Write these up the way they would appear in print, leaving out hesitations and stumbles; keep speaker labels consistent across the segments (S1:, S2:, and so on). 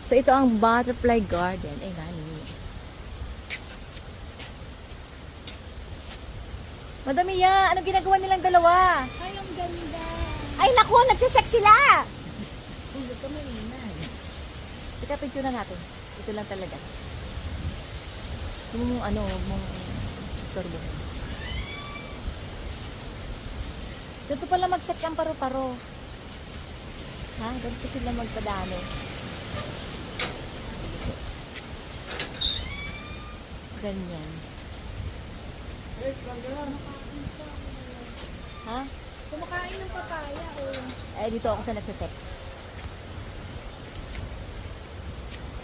S1: So, ito ang butterfly garden. Ay, nani. Madami yan. Anong ginagawa nilang dalawa?
S2: Ay, ang ganda.
S1: Ay, naku! Nagsisex sila!
S2: Ulo ka mainay.
S1: Ika, picture na natin. Ito lang talaga. Yung ano, mong istorbo. Ganito pala mag-sex ang paro-paro. Ha? Ganito sila magpadami. Ganyan. Ha?
S2: Kumakain ng papaya, oh.
S1: Eh, dito ako sa nagsisex.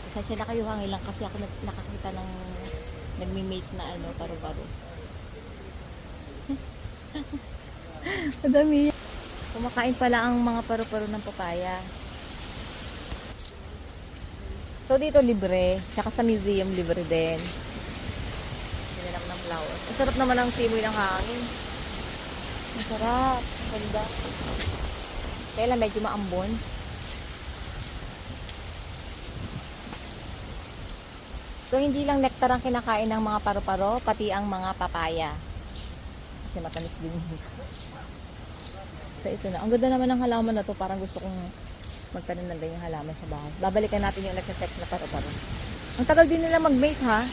S1: Pasensya na kayo, hangin lang kasi ako nakakita ng nagmi-mate na ano, paro-paro. Madami. Kumakain pala ang mga paro-paro ng papaya. So, dito libre. Tsaka sa museum libre din. Lang ng flower. Ang sarap naman ang simoy ng hangin. Ang sarap. Ang ganda. Kaya lang medyo maambon. So, hindi lang nectar ang kinakain ng mga paro-paro, pati ang mga papaya. Kasi matamis din. So, ito na. Ang ganda naman ng halaman na to. Parang gusto kong magtanim ng ganyang halaman sa bahay. Babalikan natin yung nagsasex na paro-paro. Ang tagal din nila mag-mate, ha?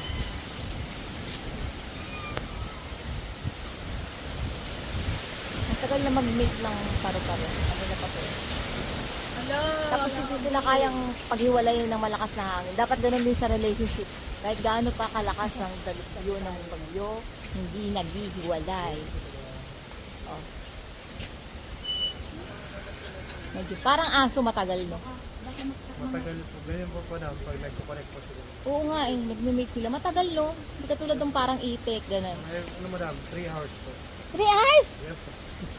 S1: Ang tagal na mag-mate ng paro-paro. Ano na pa to? Tapos hindi sila kayang paghiwalayin ng malakas na hangin. Dapat ganun din sa relationship. Kahit gaano pa kalakas ang dalugyo ng bagyo, hindi naghihiwalay. Oh. Medyo parang aso matagal, no?
S3: Matagal po. Ganyan po po na pag nagko-connect po sila.
S1: Oo nga, nagme-mate sila. Matagal, no? Hindi katulad ng parang itik, ganun.
S3: Ay, ano madam? 3 hours po.
S1: 3 hours?
S3: Yes po.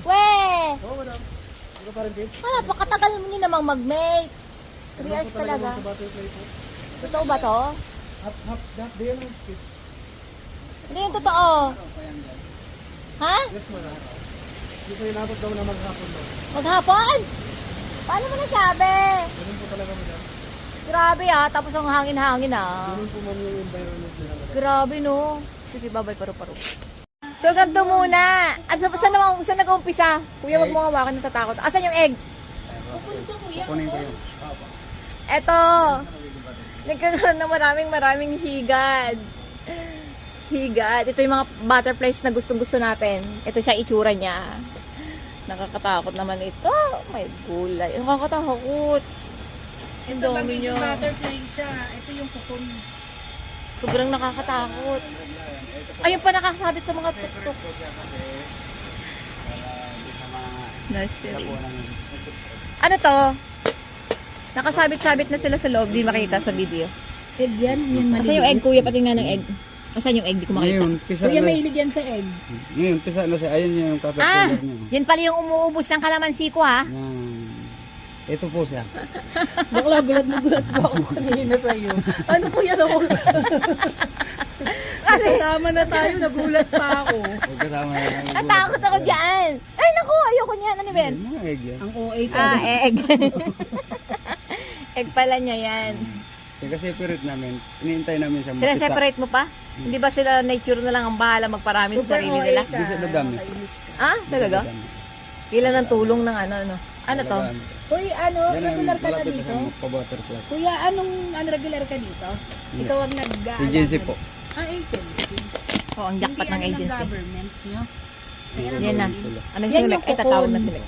S1: Weh!
S3: Oo madam. Hindi ka pa rin Pete?
S1: Wala, pakatagal mo nyo namang mag-mate. 3
S3: Ano
S1: hours
S3: po talaga
S1: talaga.
S3: Sa butterfly po.
S1: Totoo ba to?
S3: Half day ano? Pete?
S1: Hindi yung totoo. Ha?
S3: Yes madam. Hindi po inabot daw na maghapon daw.
S1: Maghapon? Paano mo nasabi?
S3: Ganun po talaga madam.
S1: Grabe ah, tapos ang hangin-hangin ah.
S3: Ganun po man yung environment nila madam.
S1: Grabe no. Sige, babay paru-paro. So, ganito muna. At saan nag-uumpisa? Kuya, wag mo hawakan, natatakot. Asan yung egg?
S2: Pupunto ko yan.
S3: Kunin ko yun.
S1: Eto. Nagkaroon ng maraming higad. Higad. Ito yung mga butterflies na gustong-gusto natin. Ito siya itsura niya. Nakakatakot naman ito. May gulay. Nakakatakot. Ang
S2: Ito,
S1: dami
S2: bagay
S1: niya.
S2: yung butterfly siya. Ito yung kukun.
S1: Sobrang nakakatakot. Ayun pa nakakasabit sa mga tuktok. Nursery. Ano to? Nakasabit-sabit na sila sa loob. Di makita sa video.
S2: Egg yan. Yan
S1: Asan yung egg, kuya? Patingnan ng egg. Asan yung egg? Di ko makita.
S4: Ngayon, pisa
S2: Kuya,
S4: na.
S2: mahilig yan sa egg.
S4: Ngayon, pisa na siya. Ayun yung
S1: Ah!
S4: caterpillar niya.
S1: Yan pala yung umuubos ng kalamansi ko, ha?
S4: Yan. Ito po siya.
S2: Bakla, gulat na gulat ba ako kanina sa'yo? Ano po yan ako? Kasama na tayo, nagulat pa ako.
S4: Huwag kasama na lang.
S1: Natakot ako dyan. Ay, naku, ayoko niyan. Ano ba yan?
S4: Mga egg yan.
S2: Ang OA
S1: Ah, egg. Egg pala niya yan.
S4: Kaya separate namin. Iniintay namin siya
S1: Sila
S4: mapisa.
S1: separate mo pa? Hindi ba sila nature na lang ang bahala magparami sa sarili
S2: OA
S1: nila?
S2: ka.
S4: Di siya dadami.
S2: Nakainis ka.
S1: Ah, talaga? Pila ng tulong ng ano? Ano to?
S2: Uy, ano,
S4: Yan ang
S2: regular ka na
S4: malapit
S2: dito?
S4: sa magpa-butterfly.
S2: Kuya, anong regular ka dito? Ikaw ang nag-aalala.
S4: Agency po.
S2: Ah, agency.
S1: Oh, ang jackpot ng
S2: Hindi ano ng
S1: agency.
S2: government nyo.
S1: Yan na.
S4: Sila.
S1: Ano si
S2: Yan
S1: Mek?
S2: yung
S1: Ay, tatawag na
S2: cocoon.
S1: si Mek.